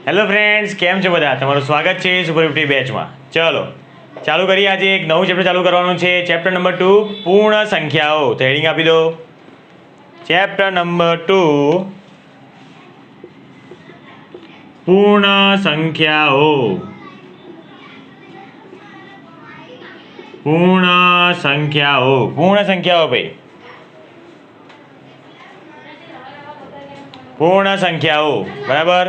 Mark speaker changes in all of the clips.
Speaker 1: Hello friends, કેમ છો બધા? તમારું સ્વાગત છે સુપર 50 બેચમાં. ચલો ચાલુ કરીએ. આજે એક નવું ચેપ્ટર ચાલુ કરવાનું છે. ચેપ્ટર નંબર 2, પૂર્ણ સંખ્યાઓ. તો હેડિંગ આપી દો. ચેપ્ટર નંબર 2, પૂર્ણ સંખ્યાઓ. પૂર્ણ સંખ્યાઓ. પૂર્ણ સંખ્યાઓ ભાઈ. પૂર્ણ સંખ્યાઓ. બરાબર.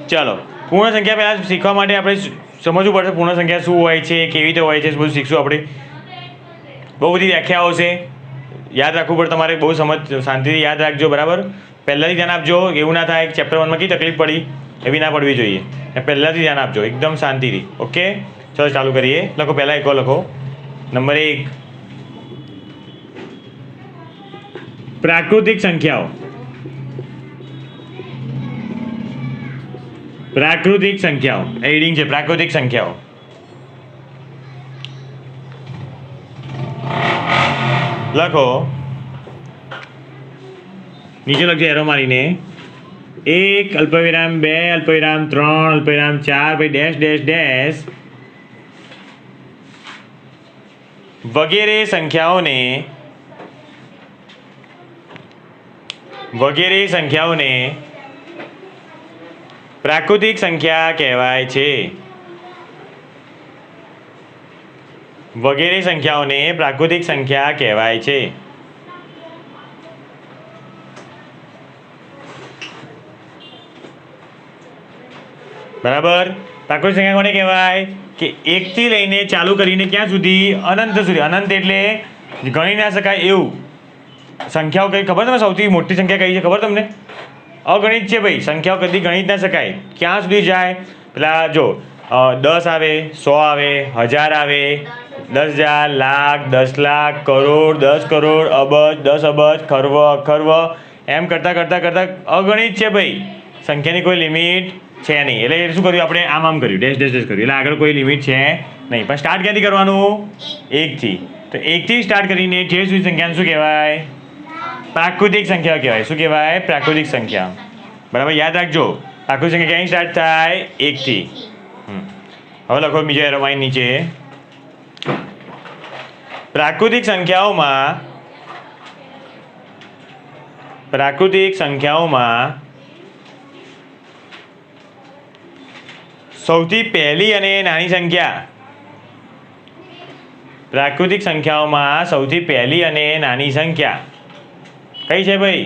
Speaker 1: ચલો, પૂર્ણ સંખ્યા પહેલાં શીખવા માટે આપણે સમજવું પડશે પૂર્ણ સંખ્યા શું હોય છે, કેવી રીતે હોય છે, બધું શીખશું આપણે. બહુ બધી વ્યાખ્યાઓ છે, યાદ રાખવું પડે તમારે. બહુ શાંતિથી યાદ રાખજો. બરાબર. પહેલાંથી ધ્યાન આપજો. એવું ના થાય ચેપ્ટર 1માં કઈ તકલીફ પડી એવી ના પડવી જોઈએ. પહેલાંથી ધ્યાન આપજો, એકદમ શાંતિથી. ઓકે, ચલો ચાલુ કરીએ. લખો, પહેલાં એકો લખો. નંબર 1, પ્રાકૃતિક સંખ્યાઓ. પ્રાકૃતિક સંખ્યાઓ. હેડિંગ છે પ્રાકૃતિક સંખ્યાઓ. લખો, નીચે લખજો એરો મારીને. 1 અલ્પવિરામ 2 અલ્પવિરામ 3 અલ્પવિરામ 4 પછી ડેશ ડેશ ડેશ વગેરે સંખ્યાઓને પ્રાકૃતિક સંખ્યા કહેવાય છે. વગેરે સંખ્યાઓને પ્રાકૃતિક સંખ્યા કહેવાય છે. બરાબર. પ્રાકૃતિક સંખ્યા કોને કહેવાય? કે 1 થી લઈને ચાલુ કરીને ક્યાં સુધી? અનંત સુધી. અનંત એટલે ગણી ના શકાય એવું સંખ્યાઓ. કઈ ખબર તમને? સૌથી મોટી સંખ્યા કઈ છે ખબર તમને? અગણિત છે ભાઈ. સંખ્યાઓ કદી ગણી જ ના શકાય. ક્યાં સુધી જાય? પેલા જો 10 આવે, 100 આવે, 1000 આવે, 10,000, લાખ, 10 લાખ, કરોડ, 10 કરોડ, અબજ, 10 અબજ, ખર્વ, અખર્વ, એમ કરતાં કરતાં કરતાં અગણિત છે ભાઈ. સંખ્યાની કોઈ લિમિટ છે નહીં. એટલે શું કર્યું આપણે? આમ કર્યું, ડેશ ડેશ ડેશ કર્યું. એટલે આગળ કોઈ લિમિટ છે નહીં. પણ સ્ટાર્ટ ક્યાંથી કરવાનું? 1 થી. તો 1 થી સ્ટાર્ટ કરીને ઠેર સુધી સંખ્યાને શું કહેવાય? પ્રાકૃતિક સંખ્યા કહેવાય. શું કહેવાય? પ્રાકૃતિક સંખ્યા. બરાબર, યાદ રાખજો. પ્રાકૃતિક સંખ્યા ક્યાંથી સ્ટાર્ટ થાય? 1 થી. હવે લખો બીજો એરો મારી નીચે. પ્રાકૃતિક સંખ્યાઓમાં સૌથી પહેલી અને નાની સંખ્યા. પ્રાકૃતિક સંખ્યાઓમાં સૌથી પહેલી અને નાની સંખ્યા કઈ છે ભાઈ?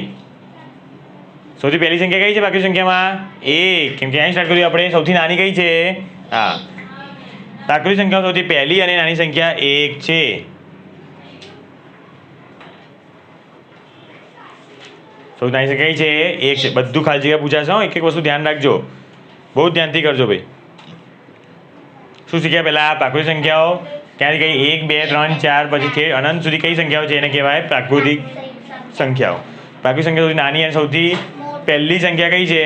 Speaker 1: સૌથી પહેલી સંખ્યા કઈ છે પ્રાકૃતિક સંખ્યામાં? 1. કેમ કે અહીં સ્ટાર્ટ કર્યું આપણે. સૌથી નાની કઈ છે? હા, પ્રાકૃતિક સંખ્યામાં સૌથી પહેલી અને નાની સંખ્યા 1 છે. સૌથી નાની સંખ્યા કઈ છે? 1 છે. બધું ખાલી જગ્યા પૂછાશે. એક એક વસ્તુ ધ્યાન રાખજો, બહુ ધ્યાનથી કરજો ભાઈ. શું શીખ્યા પહેલાં? પ્રાકૃતિક સંખ્યાઓ ક્યાંથી કઈ? 1 2 3 4 પછી અનંત સુધી કઈ સંખ્યાઓ છે એને કહેવાય પ્રાકૃતિક સંખ્યાઓ. પ્રાકૃતિક સંખ્યા સૌથી નાની અને સૌથી પહેલી સંખ્યા કઈ છે?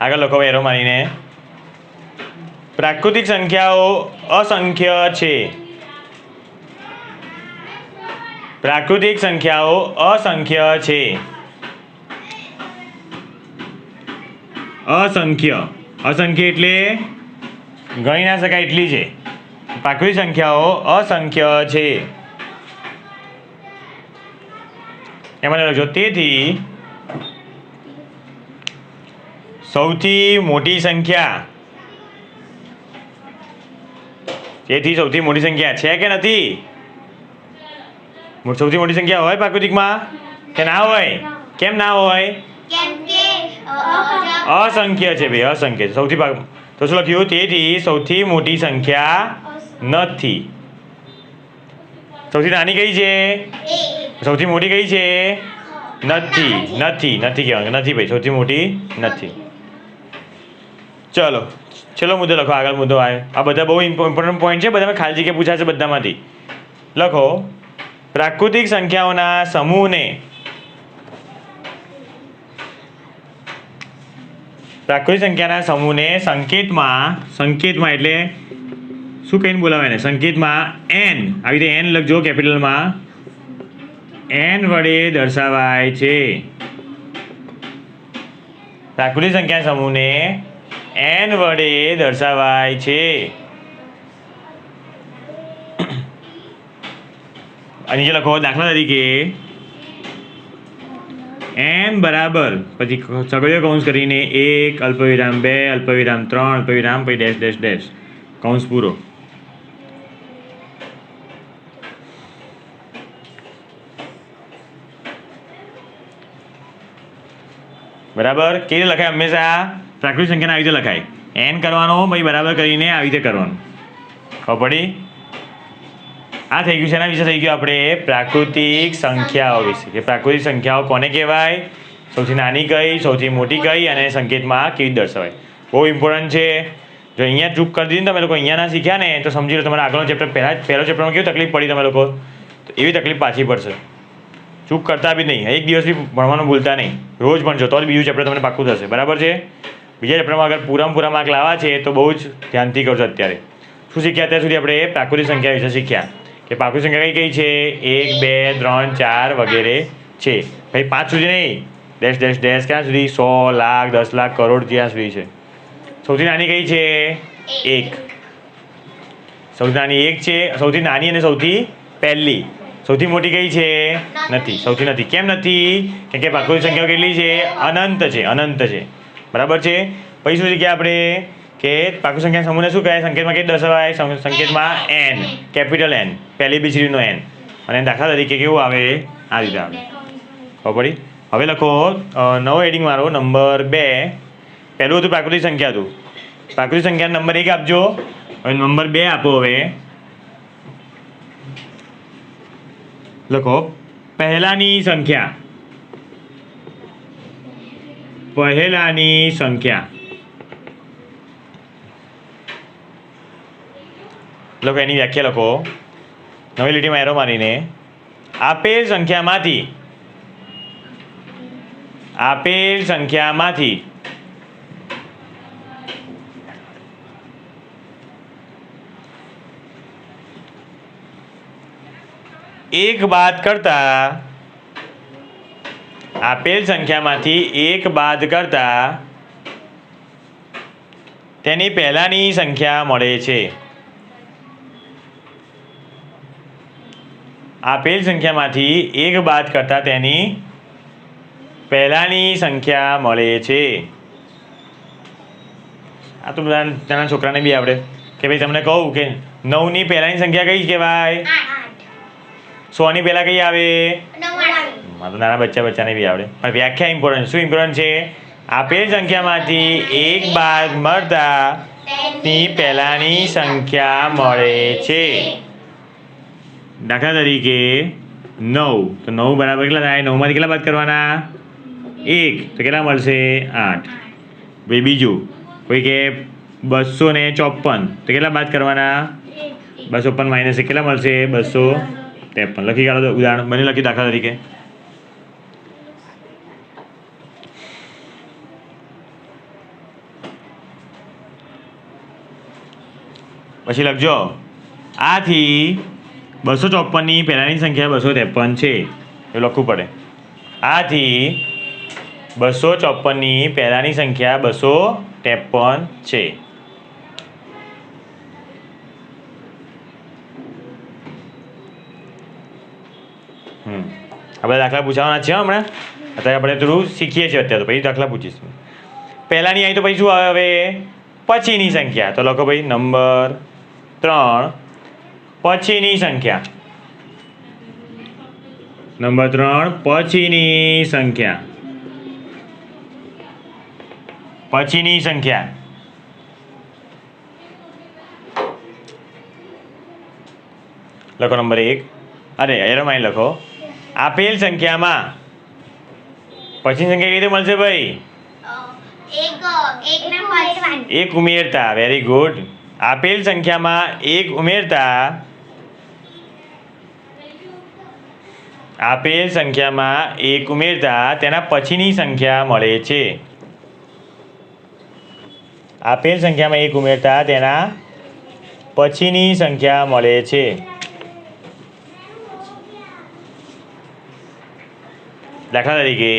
Speaker 1: આગળ લખો એરો મારીને. પ્રાકૃતિક સંખ્યાઓ અસંખ્ય છે. પ્રાકૃતિક સંખ્યાઓ અસંખ્ય છે. અસંખ્ય. અસંખ્ય એટલે ગણી ના શકાય એટલી છે. પ્રાકૃતિક સંખ્યાઓ અસંખ્ય છે. એમાં લખજો, તેથી સૌથી મોટી સંખ્યા. તેથી સૌથી મોટી સંખ્યા છે કે નથી? સૌથી મોટી સંખ્યા હોય પ્રાકૃતિકમાં કે ના હોય? કેમ ના હોય? અસંખ્ય છે ભાઈ, અસંખ્ય. સૌથી તો શું લખ્યું? તેથી સૌથી મોટી સંખ્યા નથી. સૌથી નાની કઈ છે? સૌથી મોટી કઈ છે? નથી. નથી નથી કહેવાનું. નથી ભાઈ, સૌથી મોટી નથી. ચલો છેલ્લો મુદ્દો લખો. આગળ મુદ્દો આવે. આ બધા બહુ ઇમ્પોર્ટન્ટ પોઈન્ટ છે. બધામાં ખાલી જગ્યા પૂછાશે બધામાંથી. લખો, પ્રાકૃતિક સંખ્યાઓના સમૂહને સંકેતમાં એટલે શું કહીને બોલાવે ને? સંકેતમાં n. આવી રીતે n લખજો કેપિટલમાં. n વડે દર્શાવાય છે. પ્રાકૃતિક સંખ્યા સમૂહને n વડે દર્શાવાય છે. અને જે લખો દાખલા તરીકે n બરાબર પછી સગળીયો કૌંસ કરીને 1 અલ્પવિરામ 2 અલ્પવિરામ 3 અલ્પવિરામ પછી ડેશ ડેશ ડેશ કૌંસ પૂરો. બરાબર કેવી રીતે લખાય? હંમેશા પ્રાકૃતિક સંખ્યાને આવી રીતે લખાય. n કરવાનો પછી બરાબર કરીને આવી રીતે કરવાનું. ખબર પડી? આ થઈ ગયું છે. એના વિશે થઈ ગયું આપણે પ્રાકૃતિક સંખ્યાઓ વિશે કે પ્રાકૃતિક સંખ્યાઓ કોને કહેવાય, સૌથી નાની કઈ, સૌથી મોટી કઈ અને સંકેતમાં કેવી દર્શાવાય. બહુ ઇમ્પોર્ટન્ટ છે. જો અહીંયા ચૂક કરી દીધી ને તમે લોકો અહીંયા ના શીખ્યા ને તો સમજી લો તમારા આગળનો ચેપ્ટર પહેલો ચેપ્ટરમાં કેવી તકલીફ પડી તમે લોકો, તો એવી તકલીફ પાછી પડશે. ચૂક કરતા બી નહીં, એક દિવસ બી ભણવાનું ભૂલતા નહીં, રોજ ભણજો તો જ બીજું ચેપ્ટર તમને પાક્કું થશે. બરાબર છે? બીજા ચેપ્ટરમાં અગર પૂરા માર્ક લાવવા છે તો બહુ જ ધ્યાનથી કરજો. અત્યારે શું શીખ્યા? અત્યાર સુધી આપણે પ્રાકૃતિક સંખ્યા વિશે શીખ્યા કે પ્રાકૃતિક સંખ્યા કઈ છે, 1 2 3 4 વગેરે છે. ભાઈ 5 સુધી નહીં, ડેશ ડેશ ડેશ ક્યાં સુધી? 100 લાખ 10 લાખ કરોડ ત્યાં સુધી છે. સૌથી નાની કઈ છે? 1. સૌથી નાની 1 છે. સૌથી નાની અને સૌથી પહેલી. સૌથી મોટી કઈ છે? નથી. સૌથી નથી. કેમ નથી? કેમ કે પ્રાકૃતિક સંખ્યાઓ કેટલી છે? અનંત છે. અનંત છે. બરાબર છે? પછી શું શીખ્યા આપણે કે પ્રાકૃતિક સંખ્યા સમૂહને શું કહે? સંકેતમાં કેટલી દર્શાવાય? સંકેતમાં n, કેપિટલ N, પહેલી બીજડીનો n. અને દાખલા તરીકે કેવું આવે? આ રીતે આવે. ખબર પડી? હવે લખો નવો હેડિંગ મારો નંબર 2. પહેલું હતું પ્રાકૃતિક સંખ્યા હતું. પ્રાકૃતિક સંખ્યા નંબર 1 આપજો. હવે નંબર 2 આપો. હવે લખો પહેલાની સંખ્યા. પહેલાની સંખ્યા લખો. એની વ્યાખ્યા લખો નવી લીટીમાં એરો મારીને. આપેલ સંખ્યામાંથી એક બાદ કરતા તેની પહેલાની સંખ્યા મળે છે. આપેલ સંખ્યામાંથી એક બાદ કરતા તેની પહેલાની સંખ્યા મળે છે. આ તો બધા નાના છોકરાને બી આવડે કે ભાઈ તમને કહું કે 9 ની પહેલાની સંખ્યા કઈ કહેવાય? 100 ની પહેલા કઈ આવે? તો નાના બચ્ચાને બી આવડે. પણ વ્યાખ્યા ઇમ્પોર્ટન્ટ. શું ઇમ્પોર્ટન્ટ છે? આપેલ સંખ્યામાંથી એક બાદ મળતા ની પહેલાની સંખ્યા મળે છે. દાખલા તરીકે 9, તો 9 બરાબર કેટલા થાય? 9 માંથી કેટલા બાદ કરવાના? 1, તો કેટલા મળશે? 8. ભાઈ બીજું કોઈ કે 254, તો કેટલા બાદ કરવાના? 255 માઇનસ કેટલા મળશે? 253. લખી કાઢો ઉદાહરણ. બને લખી દાખલા તરીકે. પછી લખજો આથી 254 ની પહેલાની સંખ્યા 253 છે એવું લખવું પડે. આથી 254 ની પહેલાની સંખ્યા 253 છે. આપણે દાખલા પૂછવાના છે હમણાં. અત્યારે આપણે થોડું શીખીએ છીએ અત્યારે, તો પછી દાખલા પૂછીશું. પહેલાની અહીં તો પછી શું આવે? હવે પછીની સંખ્યા. તો લખો ભાઈ નંબર 3 પછીની સંખ્યા. નંબર 3 પછીની સંખ્યા. પછીની સંખ્યા લખો નંબર 1. અરે એરોમાં લખો આપેલ સંખ્યામાં પછીની સંખ્યા કઈ રીતે મળશે ભાઈ? એક ઉમેરતા. Very good. આપેલ સંખ્યામાં એક ઉમેરતા તેના પછીની સંખ્યા મળે છે. આપેલ સંખ્યામાં એક ઉમેરતા તેના પછીની સંખ્યા મળે છે. દાખલા તરીકે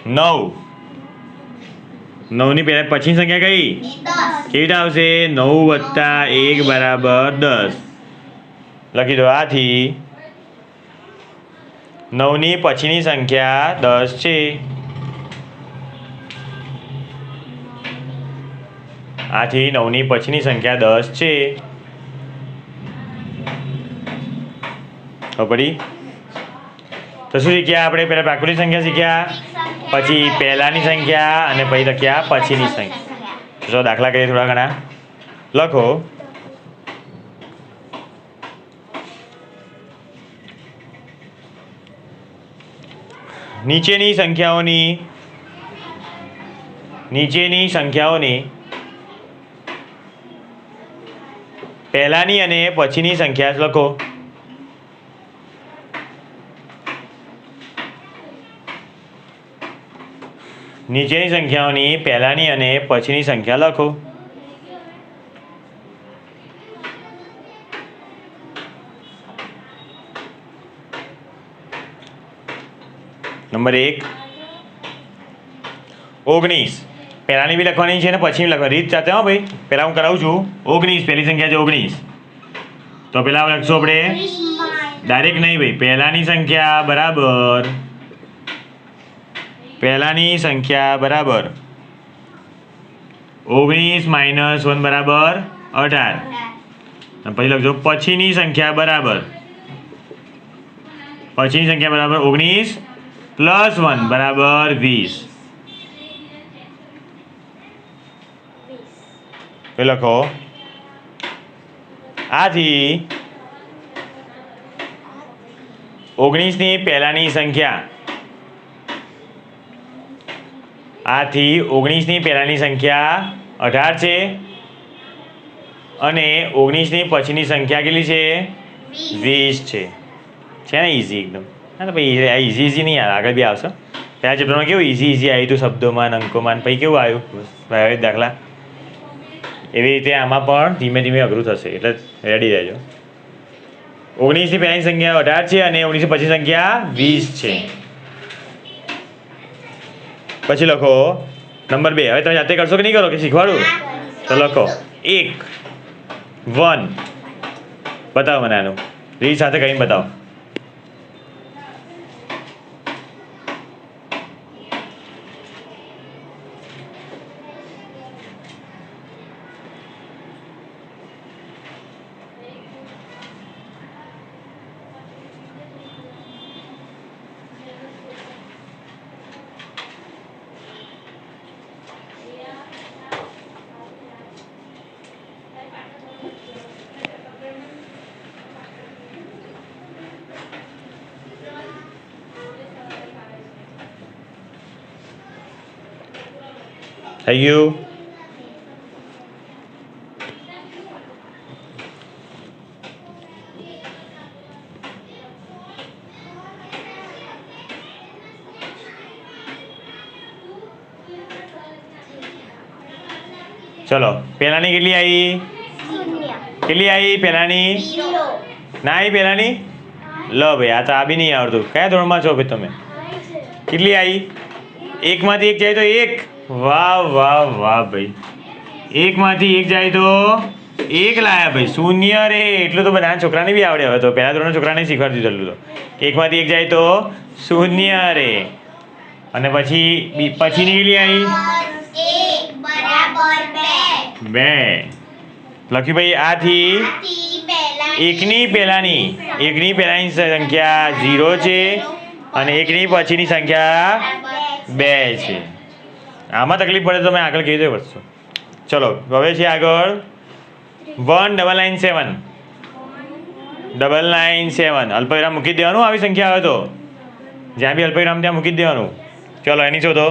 Speaker 1: 9 9ની પહેલા પછીની સંખ્યા કઈ? કેવી રીતે આવશે? 9 + 1 = 10. લખી દો. આથી 9ની પછીની સંખ્યા 10 છે. આથી 9ની પછીની સંખ્યા 10 છે. પડી. તો શું શીખ્યા આપણે? પહેલા પ્રાકૃતિક સંખ્યા શીખ્યા, પછી પહેલાની સંખ્યા, અને પછી લખ્યા પછીની સંખ્યા. જો દાખલા કરીએ થોડા ઘણા. લખો. નીચેની સંખ્યાઓની પહેલાની અને પછીની સંખ્યા લખો. નીચેની સંખ્યાઓની પહેલાની અને પછીની સંખ્યા લખો. નંબર 1 19. પહેલાની બી લખવાની છે ને પછીની લખવાની. રીત સાથે હો ભાઈ. પહેલાં હું કરાવું છું. 19 પહેલી સંખ્યા છે 19. તો પહેલાં લખશું આપણે ડાયરેક્ટ નહીં ભાઈ. પહેલાની સંખ્યા બરાબર 19 - 1 બરાબર 18. પછી લખજો પછીની સંખ્યા બરાબર 19 + 1 બરાબર 20. તો લખો. આથી 19ની પહેલાની સંખ્યા 18 છે અને 19ની પછીની સંખ્યા કેટલી છે? 20 છે ને? ઇઝી એકદમ. હા તો ભાઈ આ ઇઝી નહીં યાર, આગળ બી આવશે. પહેલા ચેપ્ટરમાં કેવું ઇઝી આવ્યું હતું શબ્દોમાં, અંકોમાં. પછી કેવું આવ્યું સ્વાભાવિક દાખલા. એવી રીતે આમાં પણ ધીમે ધીમે અઘરું થશે, એટલે રેડી રહેજો. 19ની પહેલાની સંખ્યા 18 છે અને 19ની પછી સંખ્યા 20 છે. પછી લખો નંબર 2. હવે તમે જાતે કરશો કે નહીં કરો, કે શીખવાડું? તો લખો 1 1. બતાવો મને આનું રીત સાથે કરીને બતાવો. થઈ ગયું? ચલો પહેલાની કેટલી આવી? કેટલી આવી પહેલાની? ના આવી પહેલાની? લો ભાઈ આ તો આ બી નહીં આવડતું. કયા ધોરણમાં છો ભાઈ તમે? કેટલી આવી? 1 માંથી 1 જાય તો 1. વાહ વાહ વાહ ભાઈ. 1 માંથી 1 જાય તો 1 લાયા ભાઈ. શૂન્ય રે. એટલું તો બધા છોકરાને બી આવડે. હવે તો પહેલા ધોરણના છોકરાને શીખવાડી દીધું. તો 1 માંથી 1 જાય તો શૂન્ય રે. અને પછી પછીની કેટલી આવી? 2. લખ્યું ભાઈ. આથી 1ની પહેલાની સંખ્યા 0 છે અને 1ની પછીની સંખ્યા 2 છે. આમાં તકલીફ પડે તો મેં આગળ કેવી રીતે વધશો. ચલો હવે છે આગળ 1997. 997 અલ્પવિરામ મૂકી દેવાનું. આવી સંખ્યા આવે તો જ્યાં બી અલ્પવિરામ ત્યાં મૂકી દેવાનું. ચલો એની શોધો.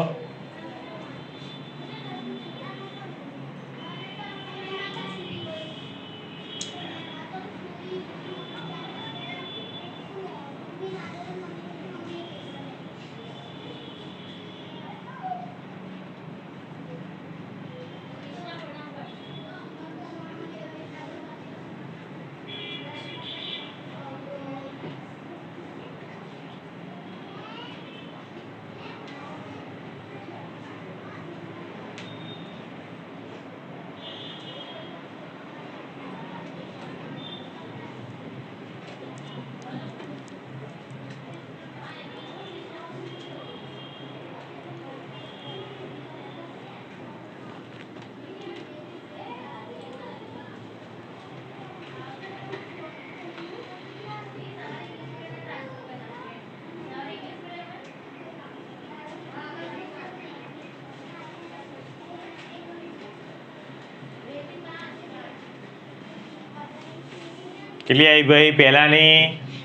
Speaker 1: કેટલી આવી ભાઈ પહેલાની?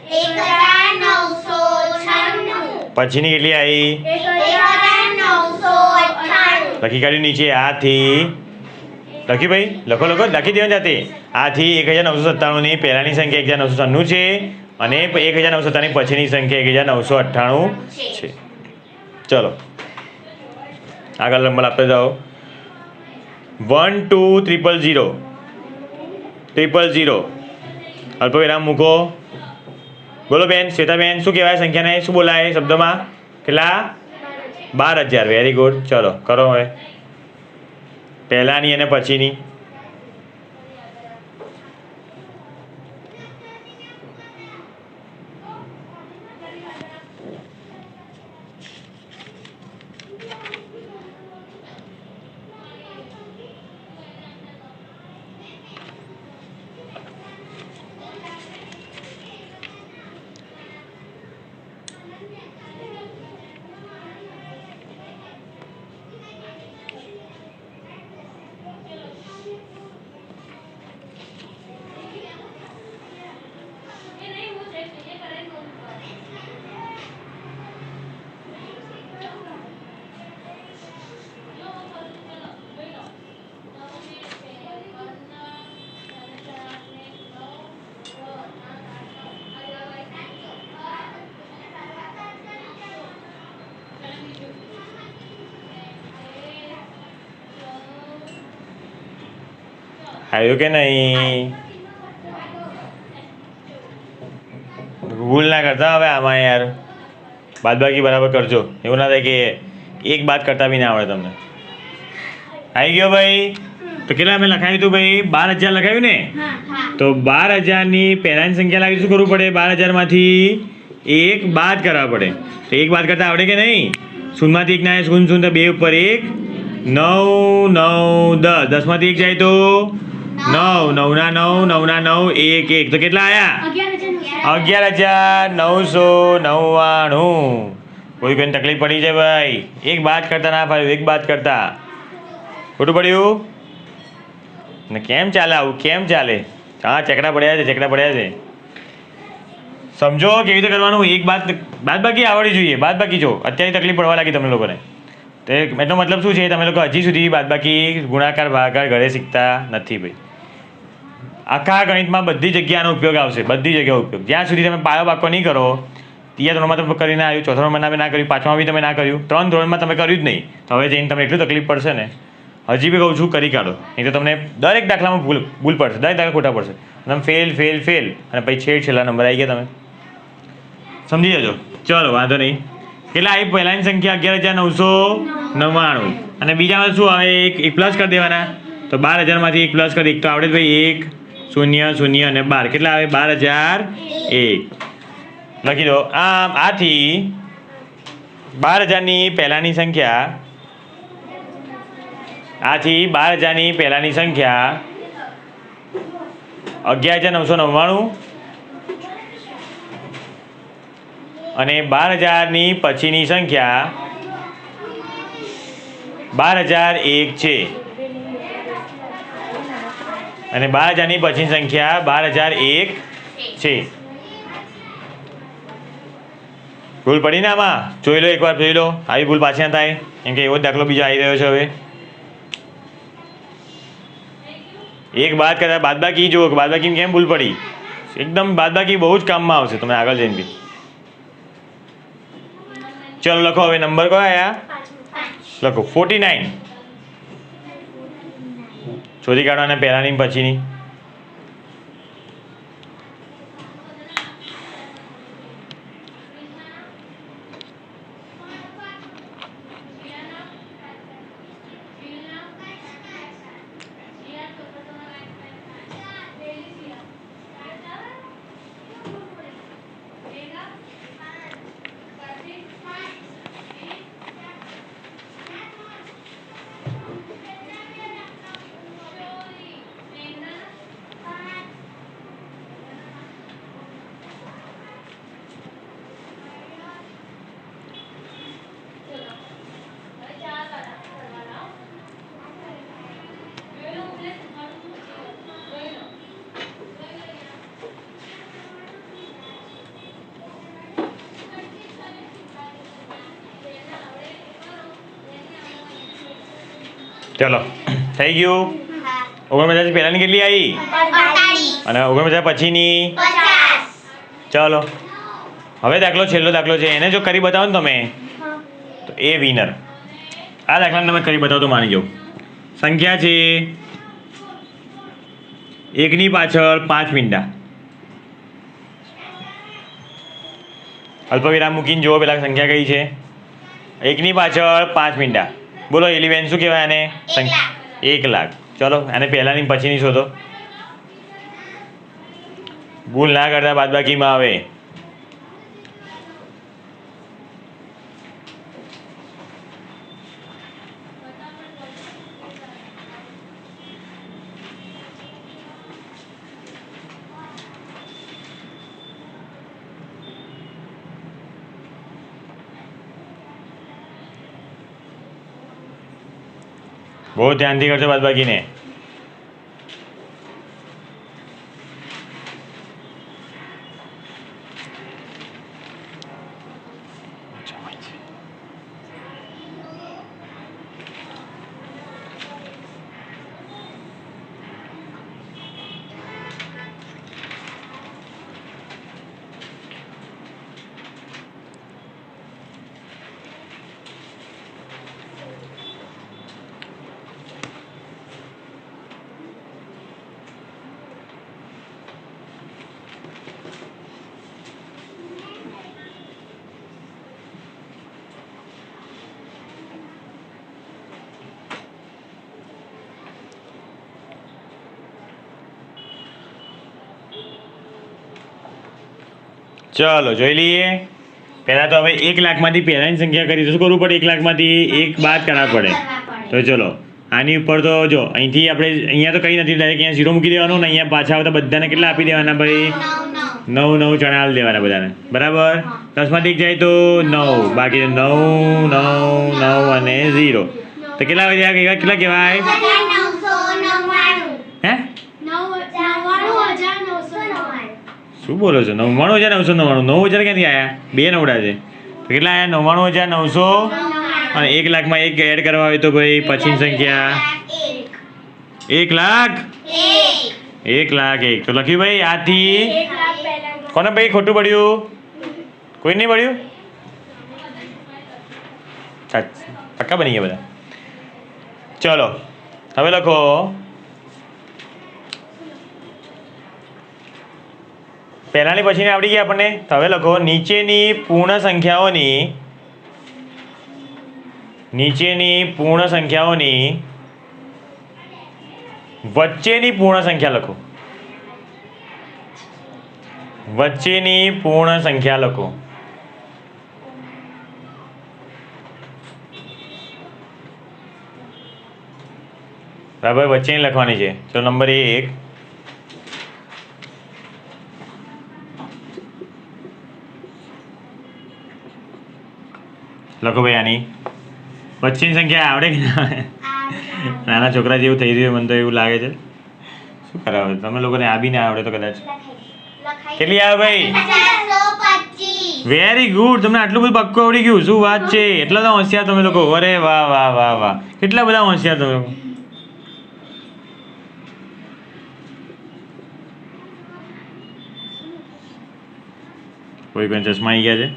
Speaker 2: 1996.
Speaker 1: પછીની કેટલી આવી?
Speaker 2: 1998.
Speaker 1: લખી કાઢ્યું નીચે આથી લખી ભાઈ લખો લખી દેવાની જાતે. આથી 1997ની પહેલાની સંખ્યા 1996 છે અને 1997ની પછીની સંખ્યા 1998 છે. ચલો આગળ નંબર આપતા જાઓ. 12000 000 અલ્પવિરામ મૂકો. બોલો બેન શ્વેતાબેન, શું કહેવાય સંખ્યાને? શું બોલાય શબ્દમાં? કેટલા? 12000. Very good. ચલો કરો હવે પહેલાની અને પછીની. આવ્યું કે નહીં? ભૂલ ના કરતા હવે આમાં યાર. બાદબાકી બરાબર કરજો. એવું ના થાય કે એક બાદ કરતા બી ના આવડે તમને. આવી ગયો ભાઈ? તો કેટલા મેં લખાવ્યું હતું ભાઈ? 12000 લખાવ્યું ને? તો 12000ની પહેલાની સંખ્યા લાગી શું કરવું પડે? 12000માંથી એક બાદ કરવા પડે. તો એક બાદ કરતા આવડે કે નહીં? શૂન્યમાંથી એક ના આવે, શૂન્ય શૂન્ય 2 ઉપર 1, 9 9 10, 10 માંથી 1 જાય તો 9, 9 ના 9, 9 ના 9, 1 1. તો કેટલા આયા? 11999. કોઈ કોઈને તકલીફ પડી છે ભાઈ? એક બાદ કરતા ના ફાવ્યું, એક બાદ કરતા ખોટું પડ્યું ને? કેમ ચાલે આવું? કેમ ચાલે? હા ચેકડા પડ્યા છે, ચેકડા પડ્યા છે. સમજો કેવી રીતે કરવાનું. એક બાદ બાકી આવડવી જોઈએ. બાદ બાકી જો અત્યારે તકલીફ પડવા લાગી તમને લોકોને. તો એનો મતલબ શું છે? તમે લોકો હજી સુધી બાદ બાકી ગુણાકાર ભાગાકાર ઘરે શીખતા નથી ભાઈ. આખા ગણિતમાં બધી જગ્યાનો ઉપયોગ આવશે, બધી જગ્યાનો ઉપયોગ. જ્યાં સુધી તમે પાયો બાકો નહીં કરો. ત્રીજા ધોરણમાં તમે કરીને આવ્યું, ચોથા ધોરણમાં તમે ના કર્યું, પાંચમા બી તમે ના કર્યું, 3 ધોરણમાં તમે કર્યું જ નહીં. તો હવે જઈને તમને એટલું તકલીફ પડશે ને. હજી બી કહું છું કરી કાઢો, નહીં તો તમને દરેક દાખલામાં ભૂલ પડશે, દરેક દાખલા ખોટા પડશે. તમે ફેલ અને પછી છેલ્લા નંબર આવી ગયા. તમે સમજી જજો. ચલો વાંધો નહીં. કેટલા આવી પહેલાની સંખ્યા? 11999. અને બીજામાં શું આવે? એક પ્લસ કરી દેવાના. તો 12000માંથી એક પ્લસ કરી. એક તો આવડે ભાઈ 1 0 0 અને 12. કેટલા આવે? 12001. લખી દો. આથી 12000ની પહેલાની સંખ્યા, આથી 12000ની પહેલાની સંખ્યા 11999 અને 12000ની પછીની સંખ્યા 12001 છે. અને 12000ની પછીની સંખ્યા 12001 છે. ભૂલ પડી ને આમાં? જોઈ લો, એકવાર જોઈ લો. આવી ભૂલ પાછી ના થાય, કેમ કે એવો જ દાખલો બીજો આવી રહ્યો છે હવે. એક બાદ કરતા બાદબાકી જુઓ કે બાદબાકી કેમ ભૂલ પડી. એકદમ બાદબાકી બહુ જ કામમાં આવશે તમને આગળ જઈને બી. ચલો લખો હવે નંબર કયો આયા? લખો 49. શોધી કાઢવાના પહેલાની પછીની. ચલો થઈ ગયું. 49 પહેલાની કેટલી આવી
Speaker 2: 48
Speaker 1: અને 49 પછીની
Speaker 2: 50
Speaker 1: ચલો હવે છેલ્લો દાખલો છે એને જો કરી બતાવો ને તમે તો એ વિનર. આ દાખલાને તમે કરી બતાવો તો માની જાઉં. સંખ્યા છે 1ની પાછળ 5 મીંડા. અલ્પવિરામ મૂકીને જુઓ પેલા સંખ્યા કઈ છે. 1ની પાછળ 5 મીંડા. બોલો 11 શું કહેવાય આને? 1 લાખ. ચલો આને પહેલાની પછીની શોધો. ભૂલ ના કરતા બાદબાકીમાં આવે. બહુ ધ્યાનથી કરજો બાદબાકીને. ચલો જોઈ લઈએ. પહેલાં તો હવે 1 લાખમાંથી પહેલાંની સંખ્યા કરી તો શું કરવું પડે? 1 લાખમાંથી 1 બાદ કરવા પડે. તો ચલો આની ઉપર તો જો અહીંથી આપણે અહીંયા તો કંઈ નથી, ડાયરેક્ટ અહીંયા 0 મૂકી દેવાનું ને અહીંયા પાછા આવતા બધાને કેટલા આપી દેવાના ભાઈ? 9 ચણા આપી દેવાના બધાને. બરાબર. 10માંથી 1 જાય તો 9, બાકી 9 9 9 અને 0. તો કેટલા વધ્યા? કેટલા કહેવાય?
Speaker 2: 999
Speaker 1: હે
Speaker 2: 99999
Speaker 1: શું બોલો છો? 99,999. 9,000 ક્યાંથી આવ્યા? 2 નવડા છે તો કેટલા આવ્યા? 99,900. અને 1 લાખમાં 1 એડ કરવા હોય તો ભાઈ પછીની સંખ્યા 1 લાખ 1 લાખ 1. તો લખ્યું ભાઈ આથી કોને ભાઈ ખોટું પડ્યું? કોઈ નહીં પડ્યું? પક્કા બની ગયા બધા. ચલો હવે લખો પહેલાની પછીની આવડી ગયા આપણને. તો હવે લખો નીચેની પૂર્ણ સંખ્યાઓની વચ્ચેની પૂર્ણ સંખ્યા લખો. વચ્ચેની પૂર્ણ સંખ્યા લખો. બરાબર વચ્ચેની લખવાની છે. ચલો નંબર 1 લખો ભાઈ. આની વચ્ચેની સંખ્યા આવડે કે ના? નાના છોકરા જેવું થઈ રહ્યું મને તો એવું લાગે છે. શું કરાવે તમે લોકોને આ બી ના આવડે તો કદાચ. કેટલી આવે ભાઈ?
Speaker 2: 425
Speaker 1: વેરી ગુડ. તમને આટલું બધું પક્કું આવડી ગયું. શું વાત છે! એટલા તો હોશિયાર તમે લોકો. અરે વાહ વાહ વાહ વાહ, કેટલા બધા હોશિયાર તમે લોકો. કોઈ કોઈ ચશ્મા આવી ગયા છે.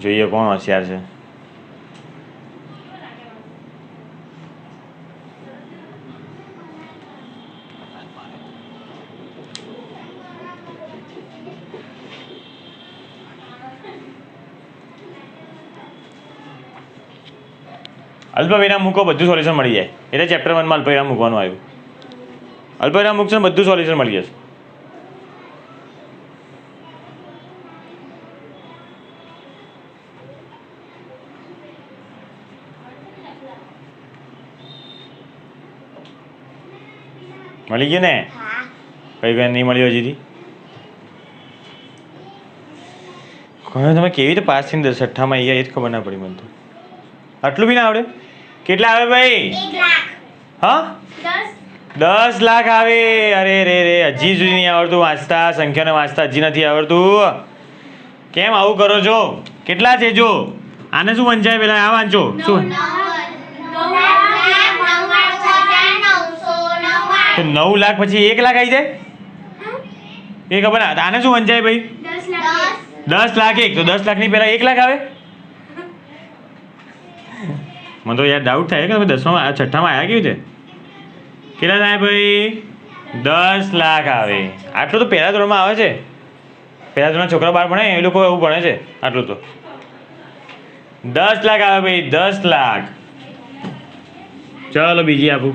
Speaker 1: જોઈએ કોણ હોશિયાર છે. અલ્પવિરામ મૂકો બધું સોલ્યુશન મળી જાય. એટલે ચેપ્ટર 1 માં અલ્પવિરામ મૂકવાનું આવ્યું. અલ્પવિરામ મૂકશો ને બધું સોલ્યુશન મળી જશે. મળી ગયું ને? કઈ કઈ નહીં મળ્યું હજી? તમે કેવી રીતે પાસ થઈને 6ઠ્ઠામાં આવી ગયા એ જ ખબર ના પડી મને તો. આટલું બી ના આવડે? કેટલા આવે ભાઈ?
Speaker 2: 1 લાખ
Speaker 1: હા 10 લાખ આવે. અરે રે રે, હજી સુધી નહીં આવડતું વાંચતા, સંખ્યાને વાંચતા હજી નથી આવડતું. કેમ આવું કરો છો? કેટલા છે જો? આને શું વંચાય પેલા આ વાંચો શું? તો 9 લાખ પછી 1 લાખ આવી જાય એ ખબર ના? આને શું વંચાય ભાઈ? 10 લાખ 1 તો 10 લાખની પહેલા 1 લાખ આવે. મને તો યાર ડાઉટ થાય કે તમે 10માં છઠ્ઠામાં આવ્યા કેવી રીતે? કેટલા થાય ભાઈ? 10 લાખ આવે. આટલું તો પહેલા ધોરણમાં આવે છે. પહેલા ધોરણના છોકરા બહાર ભણે એ લોકો એવું ભણે છે. આટલું તો 10 લાખ આવે ભાઈ, 10 લાખ. ચાલો બીજી આપું.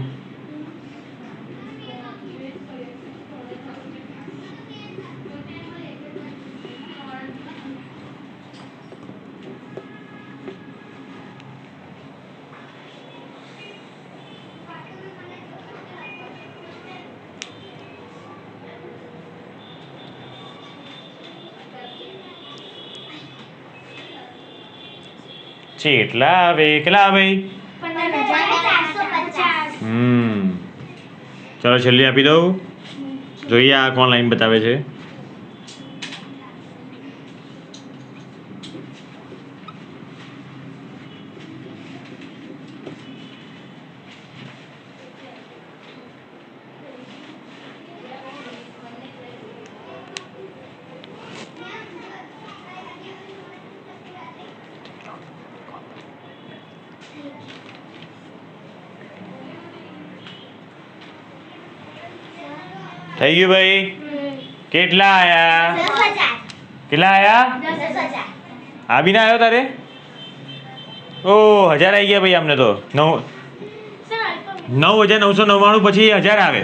Speaker 1: કેટલા આવે? કેટલા આવે? ચલો છેલ્લી આપી દઉં. જોઈએ આ કોણ લાઈન બતાવે છે. થઈ ગયું ભાઈ? કેટલા આયા? કેટલા આયા? આ બી ના આવ્યો તારે? ઓ 1000 આવી ગયા ભાઈ. અમને તો 9,999 પછી 1000 આવે.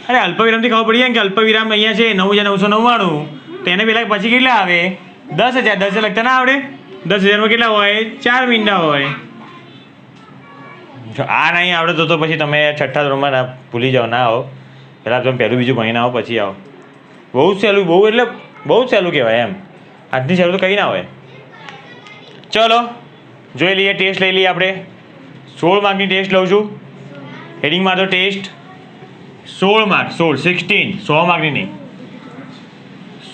Speaker 1: અરે અલ્પવિરામથી ખબર પડી જાય કે અલ્પવિરામ અહીંયા છે 9,999 તો એને પેલા પછી કેટલા આવે? 10,000. 10,000 લખતા ના આવડે? 10,000માં કેટલા હોય? 4 મીંડા હોય. આ નહીં આવડે તો પછી તમે છઠ્ઠા ધોરણમાં ના ભૂલી જાઓ, ના આવો. પહેલાં તમે પહેલું બીજું ભણીને આવો પછી આવો. બહુ જ સહેલું, બહુ એટલે બહુ જ સહેલું કહેવાય એમ. આજની સહેલું તો કંઈ ના હોય. ચલો જોઈ લઈએ, ટેસ્ટ લઈ લઈએ આપણે. 16 માર્કની ટેસ્ટ લઉં છું. હેડિંગમાં તો ટેસ્ટ 16 માર્ક, 16 100 માર્કની નહીં.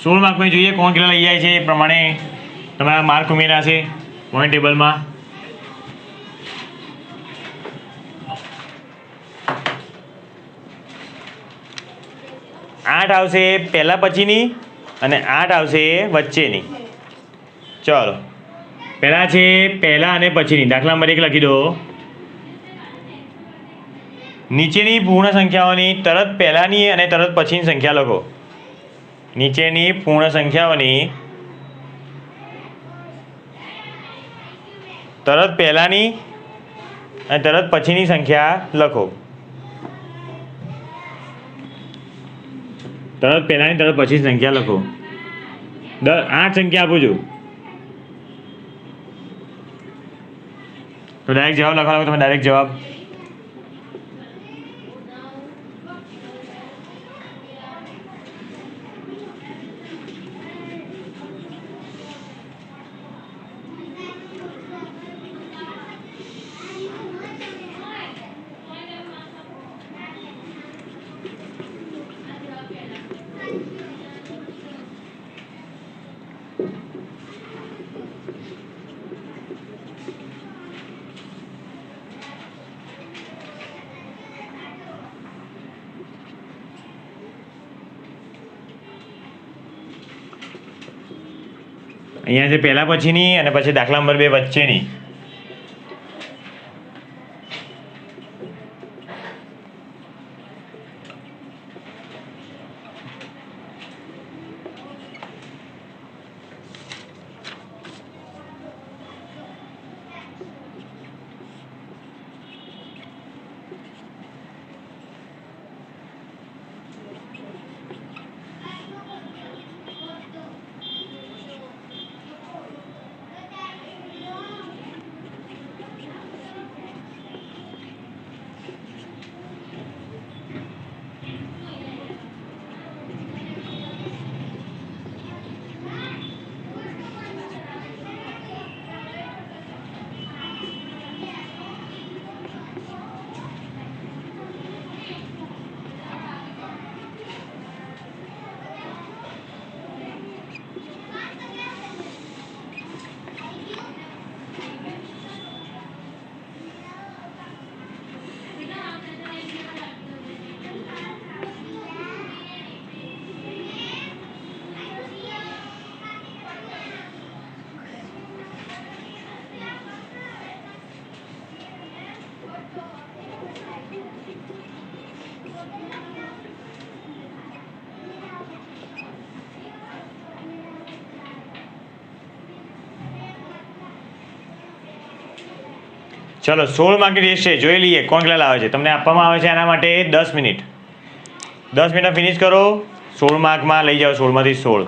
Speaker 1: 16 માર્કમાં જોઈએ કોણ કેટલા લઈ જાય છે એ પ્રમાણે તમારા માર્ક ઉમેર્યા છે પોઈન્ટ ટેબલમાં. આઠ આવશે પહેલાં પછીની અને 8 આવશે વચ્ચેની. ચલો પહેલાં છે પહેલાં અને પછીની. દાખલા નંબર 1 લખી દો. નીચેની પૂર્ણ સંખ્યાઓની તરત પહેલાંની અને તરત પછીની સંખ્યા લખો. નીચેની પૂર્ણ સંખ્યાઓની તરત પહેલાંની અને તરત પછીની સંખ્યા લખો. તરત પહેલાંની તરત પછીની સંખ્યા લખો. 8 સંખ્યા આપું છું તો ડાયરેક્ટ જવાબ લખવાનો. તમે ડાયરેક્ટ જવાબ. અહીંયા છે પહેલાં પછીની અને પછી દાખલા નંબર 2 વચ્ચેની. ચલો 16 માર્કની ટેસ્ટ છે, જોઈ લઈએ કોણ કેટલા લાવે છે. તમને આપવામાં આવે છે એના માટે 10 મિનિટ. 10 મિનિટમાં ફિનિશ કરો. 16 માર્કમાં લઈ જાઓ, 16માંથી 16.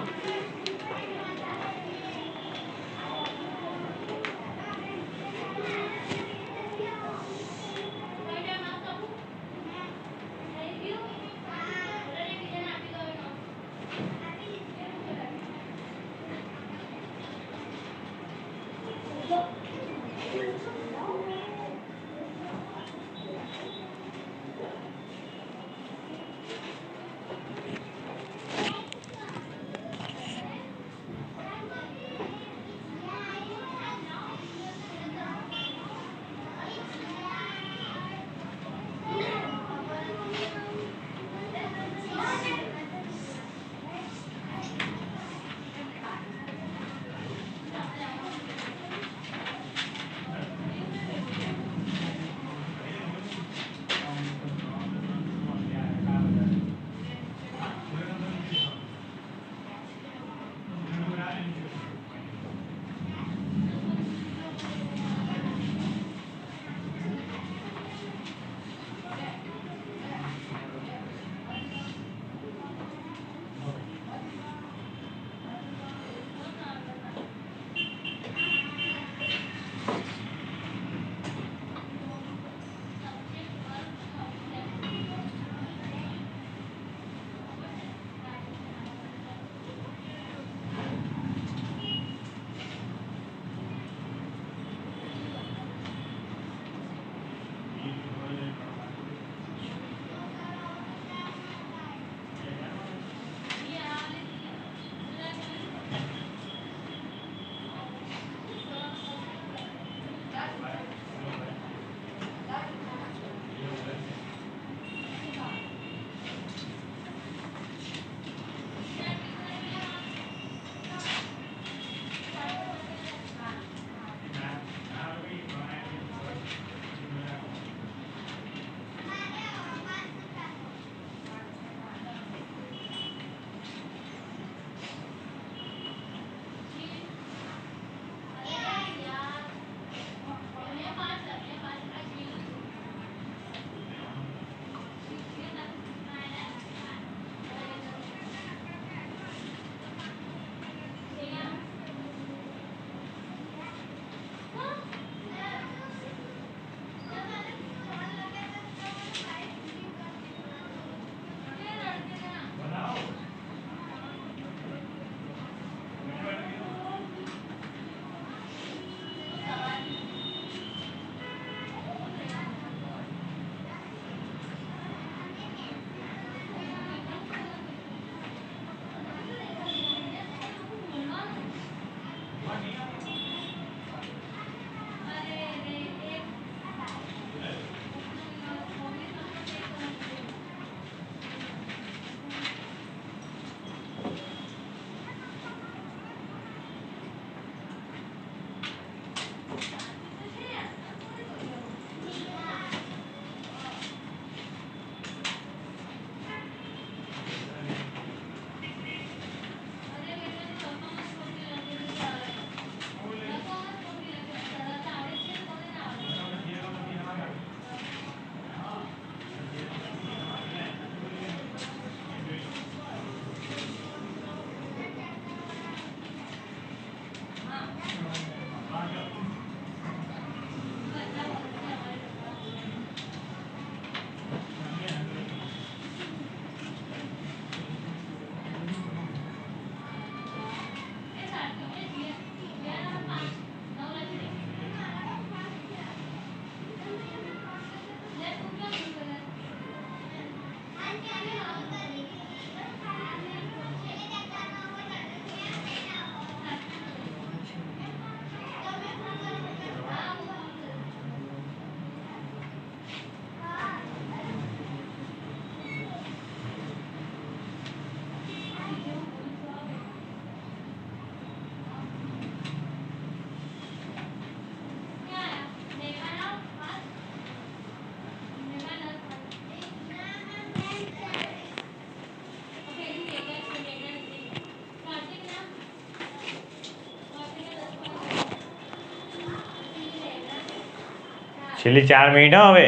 Speaker 1: છેલ્લી 4 મિનિટ હો હવે.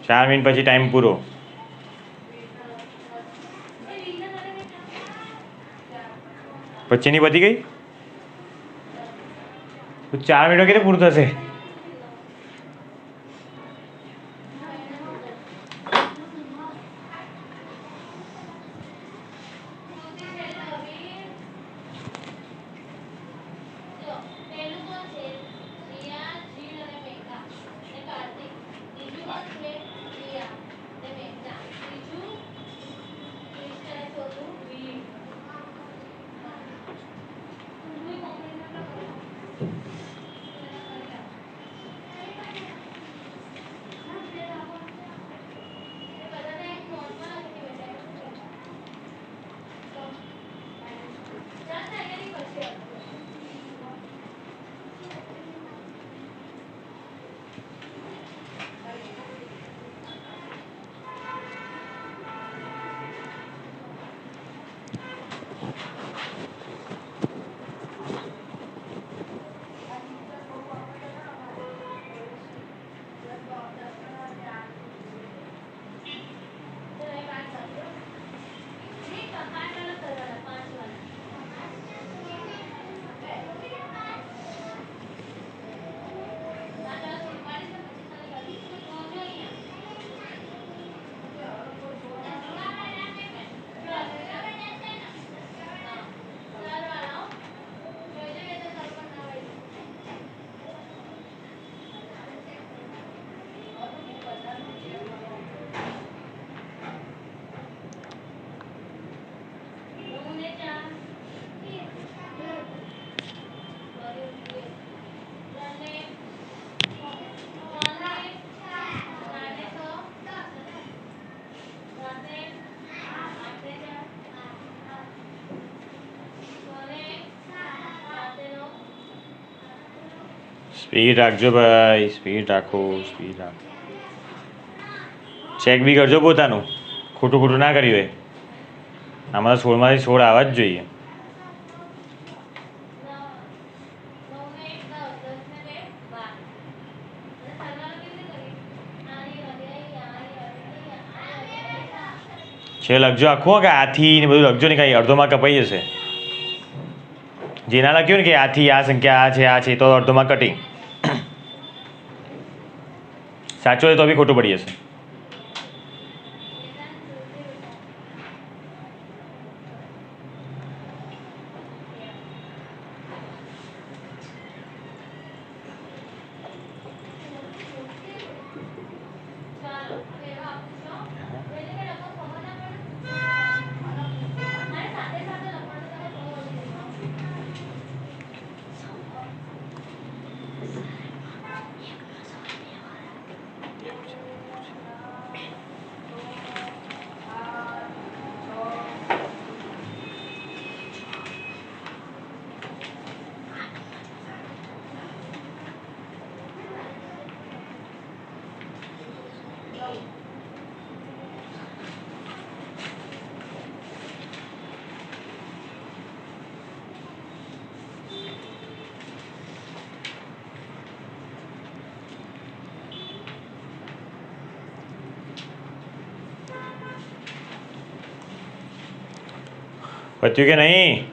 Speaker 1: 4 મિનિટ પછી ટાઈમ પૂરો. પછીની પતી ગઈ. તો 4 મિનિટ કેવી પૂરું થશે? સ્પીડ રાખજો ભાઈ, સ્પીડ રાખો, સ્પીડ રાખો. ચેક બી કરજો પોતાનું, ખોટું ખોટું ના કર્યું હોય. આમાં 16માંથી 16 આવવા જ જોઈએ. છે લખજો આખું કે આથી ને બધું લખજો ને, કાંઈ અડધોમાં કપાઈ જશે. જે ના લખ્યું ને કે આથી આ સંખ્યા આ છે તો અડધોમાં કટિંગ. સાચો હોય તો બી ખોટું પડી જશે. પત્યું કે નહીં?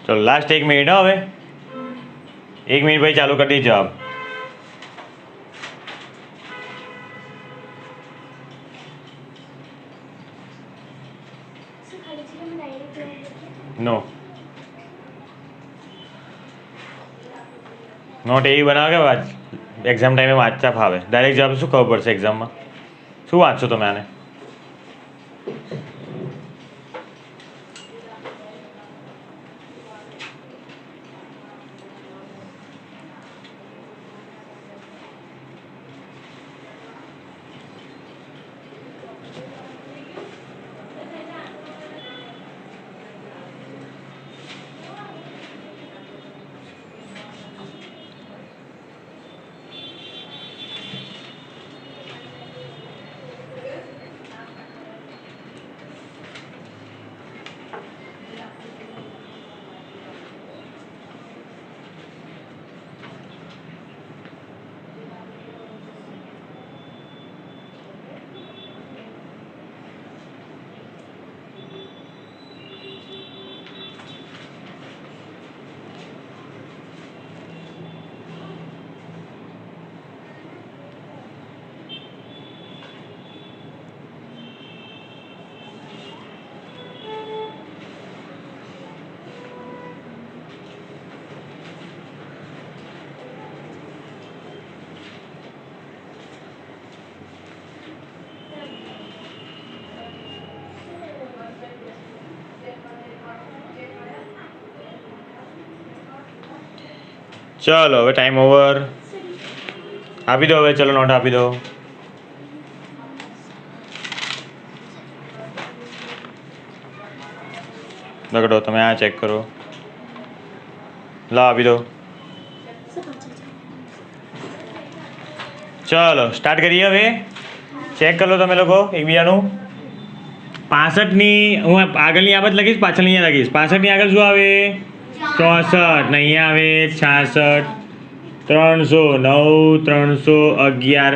Speaker 1: ચલો લાસ્ટ 1 મિનિટ હવે 1 મિનિટ પછી ચાલુ કરી દઈએ જવાબ. નો નોટ એવી બનાવો કે એક્ઝામ ટાઈમે વાંચતા ફાવે. ડાયરેક્ટ જવાબ શું ખબર પડશે એક્ઝામમાં? શું વાંચશો તમે આને? ચલો હવે ટાઈમ ઓવર. આપી દો હવે, ચલો નોટ આપી દો. લગડો તમે આ ચેક કરો. લા આપી દો. ચલો સ્ટાર્ટ કરીએ હવે. ચેક કરી લો તમે લોકો એકબીજાનું. 65ની હું આગળની આ બાજુ લખીશ, પાછળની અહીંયા લખીશ. 65ની આગળ શું આવે? 64 ને અહીંયા આવે 66, 309, 311,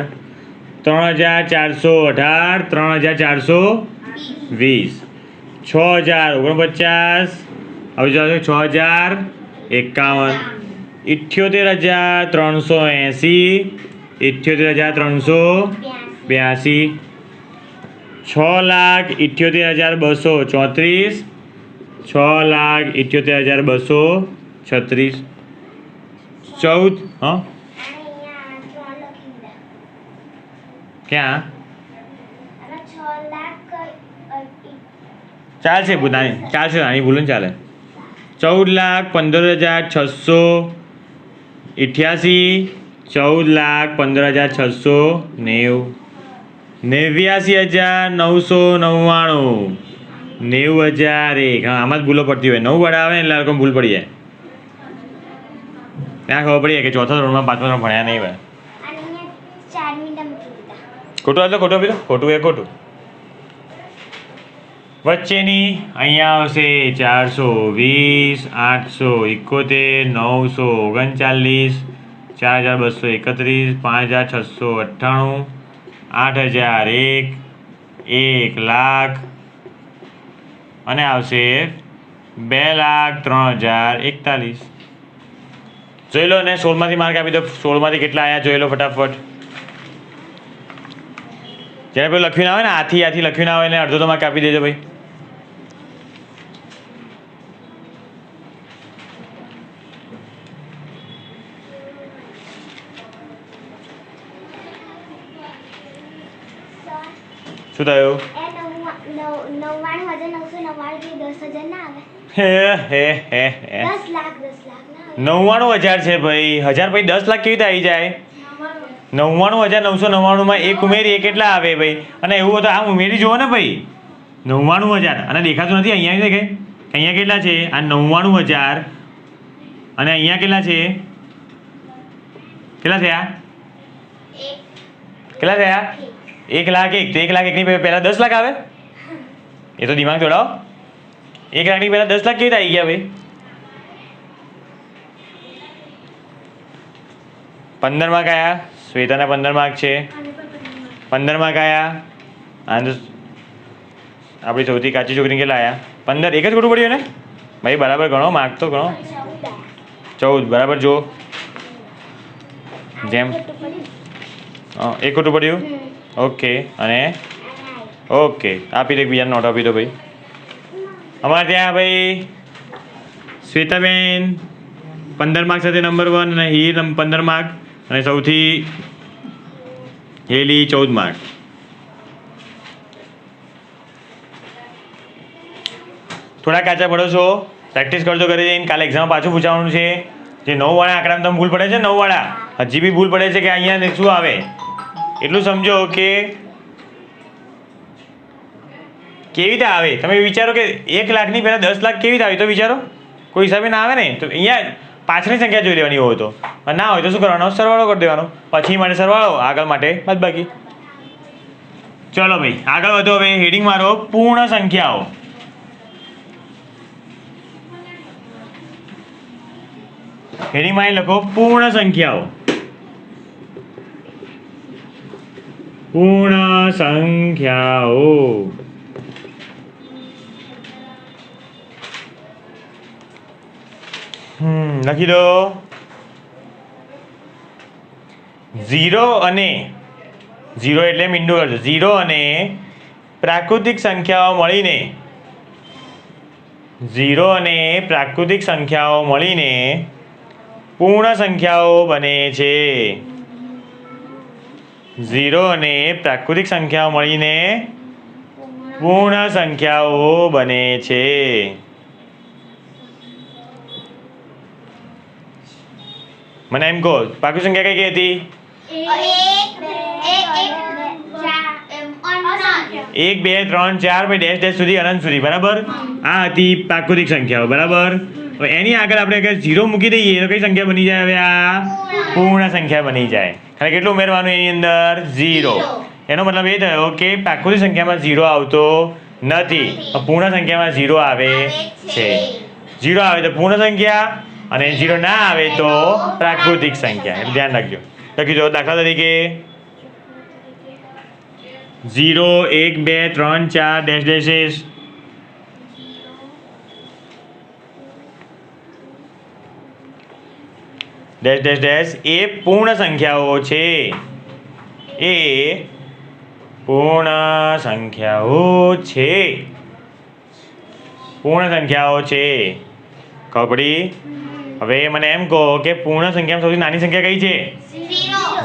Speaker 1: 3418, 3420, 6049, હવે જવાબ 6051, 78380, 78382, 6,78,234, 6,78,236, 14. હા ક્યાં ચાલશે નાની, ચાલશે નાની ભૂલ ને ચાલે. 14,15,688, 14,15,690, 89,999, 90,001. હા આમાં જ ભૂલો પડતી હોય. 9 વડા આવે ને એટલે લોકો ભૂલ પડી જાય. ત્યાં ખબર પડી જાય કે ચોથા ધોરણમાં પાંચમા ધોરણ ભણ્યા નહીં હોય. ખોટું એટલે ખોટું આપી દો. ખોટું એ ખોટું. વચ્ચેની અહીંયા આવશે 420, 871, 939, 4,231, 5,698, 8,001, 1,00,000 અને આવશે 2,03,041. જોઈ લો ને 16માંથી માર્ક આપી દો. 16માંથી કેટલા આવ્યા જોઈ લો ફટાફટ. જ્યારે પેલું લખ્યું ના હોય ને આથી લખ્યું ના હોય ને અડધો તો માર્ક આપી દેજો ભાઈ. શું થયું? હે 99,000 છે ભાઈ. 1000 પછી 10 લાખ કેવી રીતે આવી જાય? 99,999 એક ઉમેરીએ કેટલા આવે ભાઈ? અને એવું હતું આમ ઉમેરી જુઓ ને ભાઈ. 99,000 અને દેખાતું નથી અહીંયા દેખાય. અહીંયા કેટલા છે? આ 99,000 અને અહીંયા કેટલા છે? કેટલા થયા? કેટલા થયા? 1,01,000. તો 1,01,000 ની પહેલા 10 લાખ આવે? એ તો દિમાગ દોડાવો. 1,00,000 ની પહેલા 10 લાખ કેવી રીતે આવી ગયા ભાઈ? 15 માર્ક આયા. શ્વેતાના 15 માર્ક છે. 15 માર્ક આયા. આપણી સૌથી કાચી છોકરીને કેટલા આયા? 15. એક જ ખોટું પડ્યું ને? ભાઈ બરાબર ગણો, માર્ક તો ગણો. 14 બરાબર. જો જેમ એક ખોટું પડ્યું. ઓકે. અને ઓકે, આપી દો એકબીજાને નોટ આપી દો ભાઈ. અમારે ત્યાં ભાઈ શ્વેતાબેન 15 માર્ક સાથે નંબર 1 અને હીર 15 માર્ક અને સૌથી હેલી 14 માર્ક. થોડા કાચા પડો છો, પ્રેક્ટિસ કરજો ઘરે જઈને. કાલે એક્ઝામ પાછું પૂછવાનું છે. જે 9 વાળા આંકડામાં તમે ભૂલ પડે છે, 9 વાળા હજી બી ભૂલ પડે છે કે અહીંયા શું આવે એટલું સમજો કે કેવી રીતે આવે. તમે વિચારો કે 1 લાખની પહેલાં 10 લાખ કેવી રીતે આવી, તો વિચારો. કોઈ હિસાબે ના આવે ને. તો અહીંયા પાછળની સંખ્યા જોઈ લેવાની હોય તો, ના હોય તો શું કરવાનો, સરવાળો કરી દેવાનો. પછી માટે સરવાળો, આગળ માટે બાદબાકી. ચલો ભાઈ આગળ વધો. હવે હેડિંગ મારો પૂર્ણ સંખ્યાઓ. હેડિંગ માં લખો પૂર્ણ સંખ્યાઓ. પૂર્ણ સંખ્યાઓ. લખી દો. 0 અને 0 એટલે મીંડું કરજો. 0 અને પ્રાકૃતિક સંખ્યાઓ મળીને 0 અને પ્રાકૃતિક સંખ્યાઓ મળીને પૂર્ણ સંખ્યાઓ બને છે. 0 અને પ્રાકૃતિક સંખ્યાઓ મળીને પૂર્ણ સંખ્યાઓ બને છે. મને એમ કહો, પ્રાકૃતિક સંખ્યા કઈ કઈ હતી? 1 2 3 4 પછી ડેશ ડેશ સુધી અનંત સુધી. બરાબર. આ હતી પ્રાકૃતિક સંખ્યાઓ. બરાબર. હવે એની આગળ આપણે અગર 0 મૂકી દઈએ તો કઈ સંખ્યા બની જાય? હવે આ પૂર્ણ સંખ્યા બની જાય. ખાલી કેટલું ઉમેરવાનું એની અંદર? 0. એનો મતલબ એ થયો કે પ્રાકૃતિક સંખ્યામાં 0 આવતો નથી, પૂર્ણ સંખ્યામાં 0 આવે છે. 0 આવે તો પૂર્ણ સંખ્યા અને 0 ના આવે તો પ્રાકૃતિક સંખ્યા. એટલે ધ્યાન રાખજો. લખી દો. દાખલા તરીકે 0 1 2 3 4 dash dashes. Dash dash dash એ પૂર્ણ સંખ્યાઓ છે. એ પૂર્ણ સંખ્યાઓ છે. પૂર્ણ સંખ્યાઓ છે. ખબર પડી? હવે મને એમ કહો કે પૂર્ણ સંખ્યામાં સૌથી નાની સંખ્યા કઈ છે?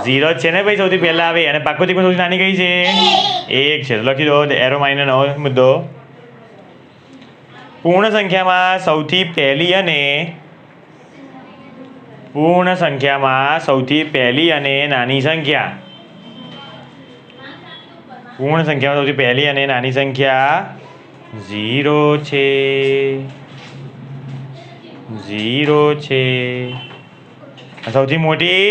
Speaker 1: 0 જ છે ને ભાઈ. સૌથી પહેલા આવે. અને પ્રાકૃતિકમાં સૌથી નાની કઈ છે? 1 છે. લખી દો એરો મારીને નવો મુદ્દો. પૂર્ણ સંખ્યામાં સૌથી પહેલી અને પૂર્ણ સંખ્યામાં સૌથી પહેલી અને નાની સંખ્યા. પૂર્ણ સંખ્યામાં સૌથી પહેલી અને નાની સંખ્યા 0 છે. 0 છે. સૌથી મોટી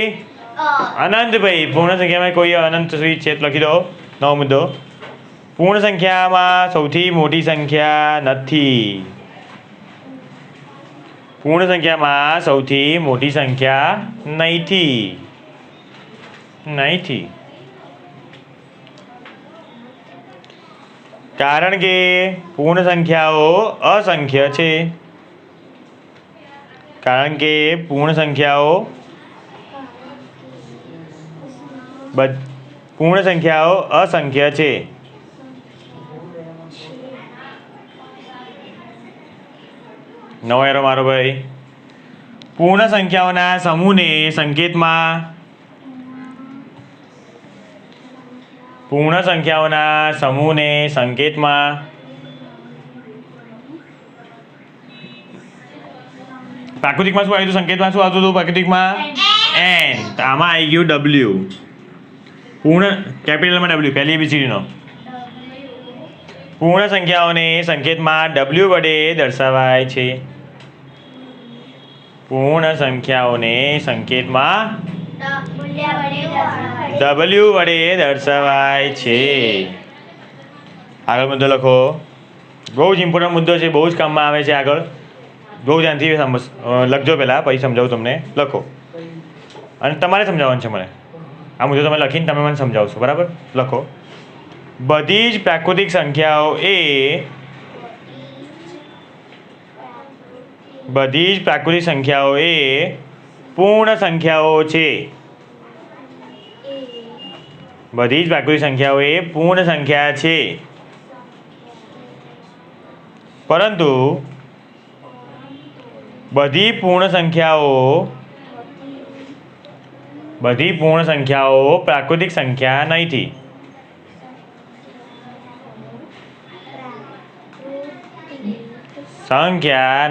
Speaker 1: અનંત. ભાઈ પૂર્ણ સંખ્યામાં કોઈ અનંત સુધી છે લખી દો. નવો મુદ્દો. પૂર્ણ સંખ્યામાં સૌથી મોટી સંખ્યા નથી. પૂર્ણ સંખ્યામાં સૌથી મોટી સંખ્યા નથી. કારણ કે પૂર્ણ સંખ્યાઓ અસંખ્ય છે. કારણ કે પૂર્ણ સંખ્યાઓ અસંખ્ય છે. નવો એરો મારો ભાઈ. પૂર્ણ સંખ્યાઓના સમૂહને સંકેતમાં પ્રાકૃતિકમાં શું આવ્યું હતું? સંકેતમાં શું આવતું હતું પ્રાકૃતિકમાં? n. તો આમાં આવી ગયું w. પૂર્ણ કેપિટલમાં w, પહેલી ABCD નો. પૂર્ણ સંખ્યાઓને સંકેતમાં w વડે દર્શાવાય છે. પૂર્ણ સંખ્યાઓને સંકેતમાં w વડે દર્શાવાય છે. આગળ મુદ્દો લખો. બહુ જ ઇમ્પોર્ટન્ટ મુદ્દો છે, બહુ જ કામમાં આવે છે. આગળ બહુ ધ્યાનથી લખજો પહેલાં, પછી સમજાવું તમને. લખો અને તમારે સમજાવવાનું છે મને. આ મુદ્દો તમે લખીને તમે મને સમજાવશો. બરાબર. લખો. બધી જ પ્રાકૃતિક સંખ્યાઓ એ બધી જ પ્રાકૃતિક સંખ્યાઓ એ પૂર્ણ સંખ્યાઓ છે. બધી જ પ્રાકૃતિક સંખ્યાઓ એ પૂર્ણ સંખ્યા છે. પરંતુ બધી પૂર્ણ સંખ્યાઓ પ્રાકૃતિક સંખ્યા નથી. સંખ્યા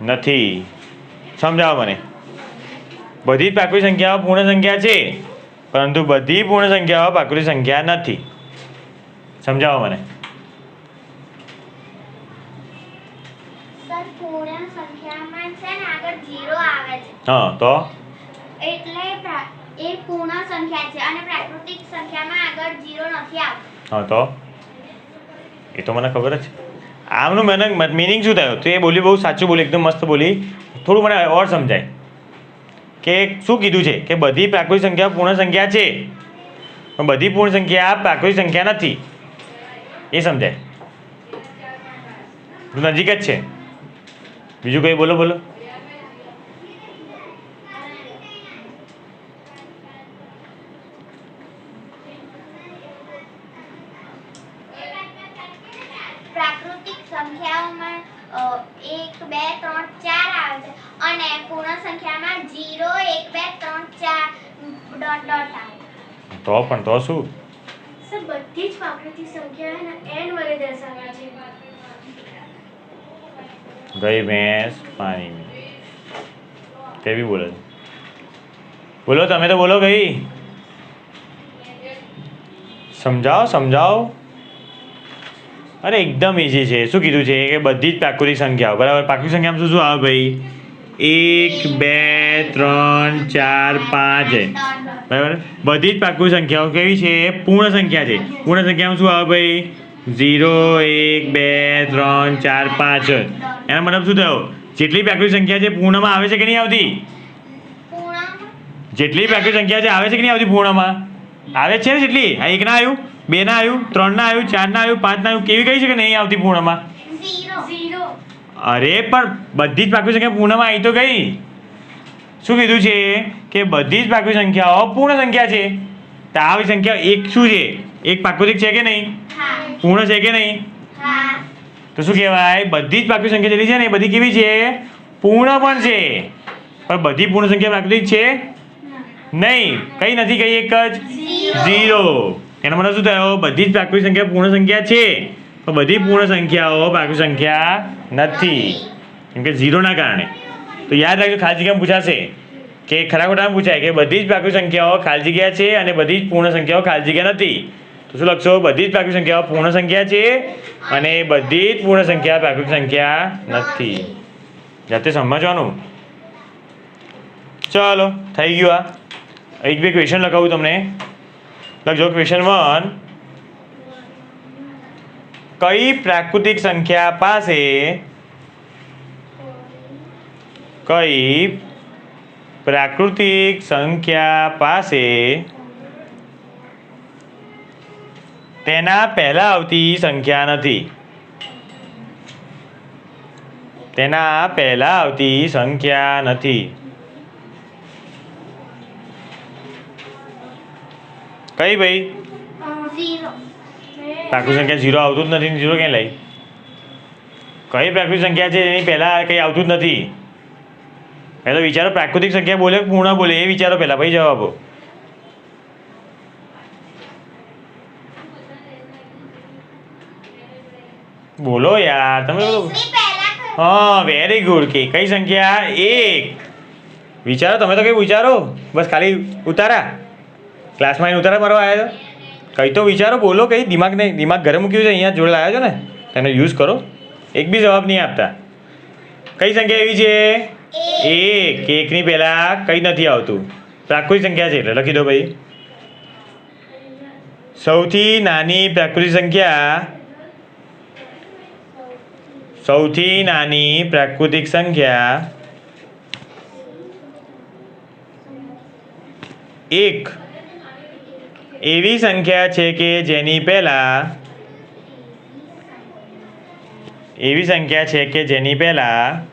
Speaker 1: નથી. સમજાવો મને. બધી જ પ્રાકૃતિક સંખ્યાઓ પૂર્ણ સંખ્યા છે, પરંતુ બધી પૂર્ણ સંખ્યાઓ પ્રાકૃતિક સંખ્યા નથી. સમજાવો મને.
Speaker 2: સર પૂર્ણ સંખ્યામાં છે ને આગળ 0 આવે છે.
Speaker 1: હા તો
Speaker 2: એટલે એ પૂર્ણ સંખ્યા છે અને પ્રાકૃતિક સંખ્યામાં આગળ 0 નથી આવતો.
Speaker 1: હા તો એ તો મને ખબર જ છે. આમનું મને મિનિંગ શું થયું? તો એ બોલી બહુ સાચું બોલી, એકદમ મસ્ત બોલી. થોડું મને ઓર સમજાય કે શું કીધું છે કે બધી પ્રાકૃતિક સંખ્યા પૂર્ણ સંખ્યા છે, પણ બધી પૂર્ણ સંખ્યા પ્રાકૃતિક સંખ્યા નથી. એ સમજાય. નજીક જ છે. બીજું કંઈ બોલો.
Speaker 2: પ્રાકૃતિક સંખ્યાઓમાં 1 2 3 4 આવે છે અને પૂર્ણ સંખ્યામાં 0 1 2 3 4 ડોટ આવે.
Speaker 1: તો શું?
Speaker 2: સર બધી જ પ્રાકૃતિક સંખ્યાઓને n વડે દર્શાવ્યા છે.
Speaker 1: ગઈ ભેંસ પાણી કેવી બોલે? બોલો, તમે તો બોલો ગઈ. સમજાવો. અરે એકદમ ઇઝી છે. શું કીધું છે કે બધી જ પ્રાકૃતિક સંખ્યાઓ, બરાબર? પ્રાકૃતિક સંખ્યામાં શું આવે ભાઈ? 1 2 3 4 5 બરાબર. બધી જ પ્રાકૃતિક સંખ્યાઓ કેવી છે? પૂર્ણ સંખ્યા છે. પૂર્ણ સંખ્યામાં શું આવે ભાઈ? 0 1 2 3 4 5. એનો મતલબ શું થયો? જેટલી પ્રાકૃતિક સંખ્યા છે પૂર્ણમાં આવે છે કે નહીં આવતી? જેટલી પ્રાકૃતિક સંખ્યા છે આવે છે કે નહીં આવતી? પૂર્ણમાં આવે છે ને. જેટલી આ 1 ના આવ્યું, 2 ના આવ્યું, 3 ના આવ્યું, 4 ના આવ્યું, 5 ના આવ્યું, કેવી કઈ છે કે નહીં આવતી પૂર્ણમાં?
Speaker 2: 0.
Speaker 1: અરે પણ બધી જ પ્રાકૃતિક સંખ્યા પૂર્ણમાં આવી તો ગઈ. શું કીધું છે કે બધી જ પ્રાકૃતિક સંખ્યાઓ પૂર્ણ સંખ્યા છે. તો આવી સંખ્યા એક શું છે? એક પ્રાકૃતિક છે કે નહીં? પૂર્ણ છે કે નહીં? તો શું કહેવાય? બધી જ પ્રાકૃતિક સંખ્યા જેટલી છે ને એ બધી કેવી છે? પૂર્ણ પણ છે. પણ બધી પૂર્ણ સંખ્યા પ્રાકૃતિક છે નહીં. કઈ નથી? કઈ એક જ 0. એનો મતલબ શું થયો? બધી જ પ્રાકૃતિક સંખ્યા પૂર્ણ સંખ્યા છે, પણ બધી પૂર્ણ સંખ્યાઓ પ્રાકૃતિક સંખ્યા નથી, કેમ કે 0 ના કારણે. તો યાદ રાખજો, ખાલી જગ્યામાં પૂછાશે કે ખરા ખોટામાં પૂછાય કે બધી જ પ્રાકૃતિક સંખ્યાઓ ખાલી જગ્યા છે અને બધી જ પૂર્ણ સંખ્યાઓ ખાલી જગ્યા નથી. તો શું લખશો? બધી જ પ્રાકૃતિક સંખ્યાઓ પૂર્ણ સંખ્યા છે અને બધી જ પૂર્ણ સંખ્યા પ્રાકૃતિક સંખ્યા નથી. જાતે સમજવાનું. ચાલો, થઈ ગયું. આ એક બે ક્વેશ્ચન લખાવું તમને. લખજો. ક્વેશ્ચન 1. કઈ પ્રાકૃતિક સંખ્યા પાસે તેના પહેલા આવતી સંખ્યા નથી? તેના પહેલા આવતી સંખ્યા નથી. કઈ ભાઈ?
Speaker 2: 0.
Speaker 1: પ્રાકૃતિક સંખ્યા 0 આવતું જ નથી. 0 ક્યાં લઈ? કઈ પ્રાકૃતિક સંખ્યા છે એની પહેલા કંઈ આવતું જ નથી? પહેલાં વિચારો. પ્રાકૃતિક સંખ્યા બોલે પૂર્ણ બોલે એ વિચારો પહેલાં, ભાઈ જવાબો. બોલો યાર તમે. હા, વેરી ગુડ. કઈ સંખ્યા? 1. વિચારો તમે તો. કઈ વિચારો? બસ ખાલી ઉતારા. ક્લાસમાં એને ઉતારા મારવા આવ્યા છો? કંઈ તો વિચારો, બોલો. કંઈ દિમાગ ઘરે મૂક્યું છે, અહીંયા જોડે લાવ્યા છો ને, તેનો યુઝ કરો. એક બી જવાબ નહીં આપતા. કઈ સંખ્યા એવી છે? 1. 1 ની પહેલા કંઈ નથી આવતું. પ્રાકૃતિક સંખ્યા છે એટલે લખી દો ભાઈ. સૌથી નાની પ્રાકૃતિક સંખ્યા 1 એવી સંખ્યા છે કે જેની પહેલા એવી સંખ્યા છે કે જેની પહેલાં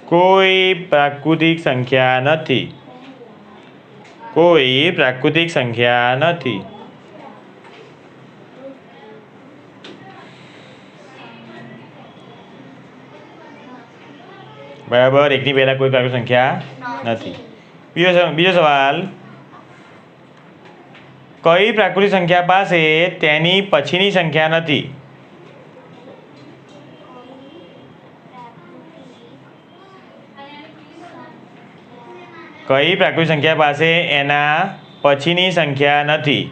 Speaker 1: કોઈ પ્રાકૃતિક સંખ્યા નથી. કોઈ પ્રાકૃતિક સંખ્યા નથી. બરાબર, એકની પહેલાં કોઈ પ્રાકૃતિક સંખ્યા નથી. બીજો સવાલ, કઈ પ્રાકૃતિક સંખ્યા પાસે તેની પછીની સંખ્યા નથી? કઈ પ્રાકૃતિક સંખ્યા પાસે એના પછીની સંખ્યા નથી?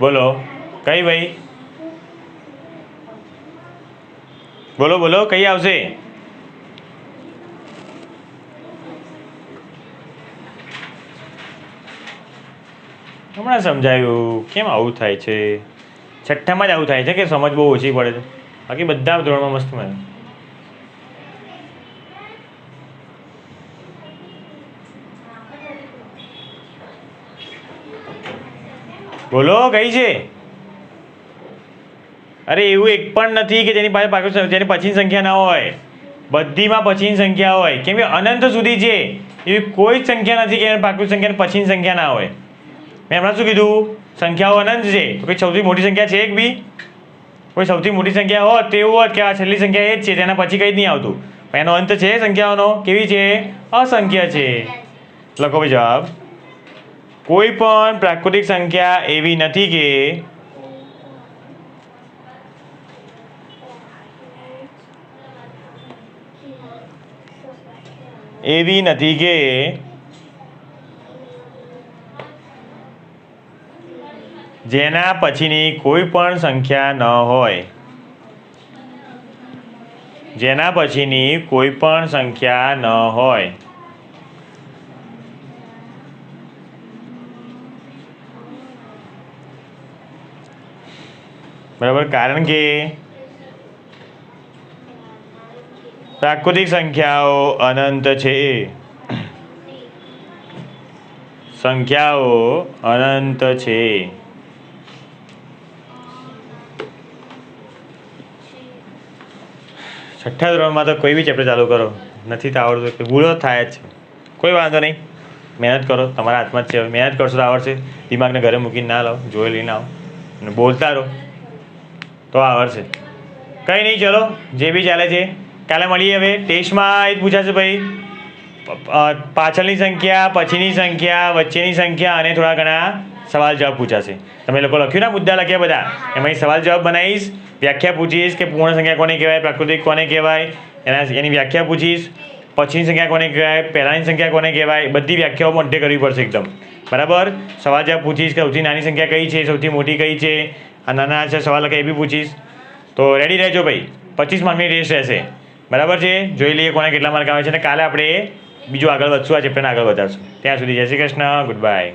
Speaker 1: બોલો કઈ ભાઈ? બોલો બોલો, કઈ આવશે? હમણાં સમજાયું. કેમ આવું થાય છે? છઠ્ઠામાં જ આવું થાય છે કે સમજ બહુ ઓછી પડે છે, બાકી બધા ધોરણમાં મસ્ત મળે. બોલો કઈ છે? અરે એવું એક પણ નથી કે જેની પાસે જેની પછીની સંખ્યા ના હોય. બધીમાં પછીની સંખ્યા હોય, કેમ કે અનંત સુધી છે એવી કોઈ જ સંખ્યા નથી કે પ્રાકૃતિક સંખ્યાની પછીની સંખ્યા ના હોય. મેં હમણાં શું કીધું? સંખ્યાઓ અનંત છે. તો કોઈ સૌથી મોટી સંખ્યા છે એક બી? કોઈ સૌથી મોટી સંખ્યા હોત તો એવું હોત કે આ છેલ્લી સંખ્યા એ જ છે, તેના પછી કંઈ જ નહીં આવતું. પણ એનો અંત છે સંખ્યાઓનો. કેવી છે? અસંખ્ય છે. લખો ભાઈ જવાબ. કોઈ પણ પ્રાકૃતિક સંખ્યા એવી નથી કે જેના પછીની કોઈ પણ સંખ્યા ન હોય. જેના પછીની કોઈ પણ સંખ્યા ન હોય. બરાબર, કારણ કે પ્રાકૃતિક સંખ્યાઓ અનંત છે. સંખ્યાઓ અનંત છે. છઠ્ઠા ધોરણમાં તો કોઈ બી ચેપ્ટર ચાલુ કરો, નથી તો આવડતું, ભૂલો થાય જ છે. કોઈ વાંધો નહીં, મહેનત કરો, તમારા હાથમાં જ છે. મહેનત કરશો તો આવડશે. દિમાગને ઘરે મૂકીને ના લાવો, જોઈ લઈને આવો અને બોલતા રહો તો આવડશે. કંઈ નહીં, ચલો જે બી ચાલે છે કાલે મળીએ. હવે ટેસ્ટમાં એ જ પૂછાશે ભાઈ, પાછળની સંખ્યા, પછીની સંખ્યા, વચ્ચેની સંખ્યા અને થોડા ઘણા સવાલ જવાબ પૂછાશે. તમે લોકો લખ્યું ને, મુદ્દા લખ્યા બધા, એમાં સવાલ જવાબ બનાવીશ, વ્યાખ્યા પૂછીશ કે પૂર્ણ સંખ્યા કોને કહેવાય, પ્રાકૃતિક કોને કહેવાય, એની વ્યાખ્યા પૂછીશ. પછીની સંખ્યા કોને કહેવાય, પહેલાંની સંખ્યા કોને કહેવાય, બધી વ્યાખ્યાઓ મોઢે કરવી પડશે એકદમ. બરાબર, સવાલ જવાબ પૂછીશ કે સૌથી નાની સંખ્યા કઈ છે, સૌથી મોટી કઈ છે, આ નાના છે સવાલ લખે એ બી પૂછીશ. તો રેડી રહેજો ભાઈ, 25 માર્કની ટેસ્ટ રહેશે. બરાબર છે, જોઈ લઈએ કોને કેટલા માર્ક આવે છે, અને કાલે આપણે બીજું આગળ વધશું, આ ચેપ્ટરને આગળ વધારશું. ત્યાં સુધી જય શ્રી કૃષ્ણ, ગુડ બાય.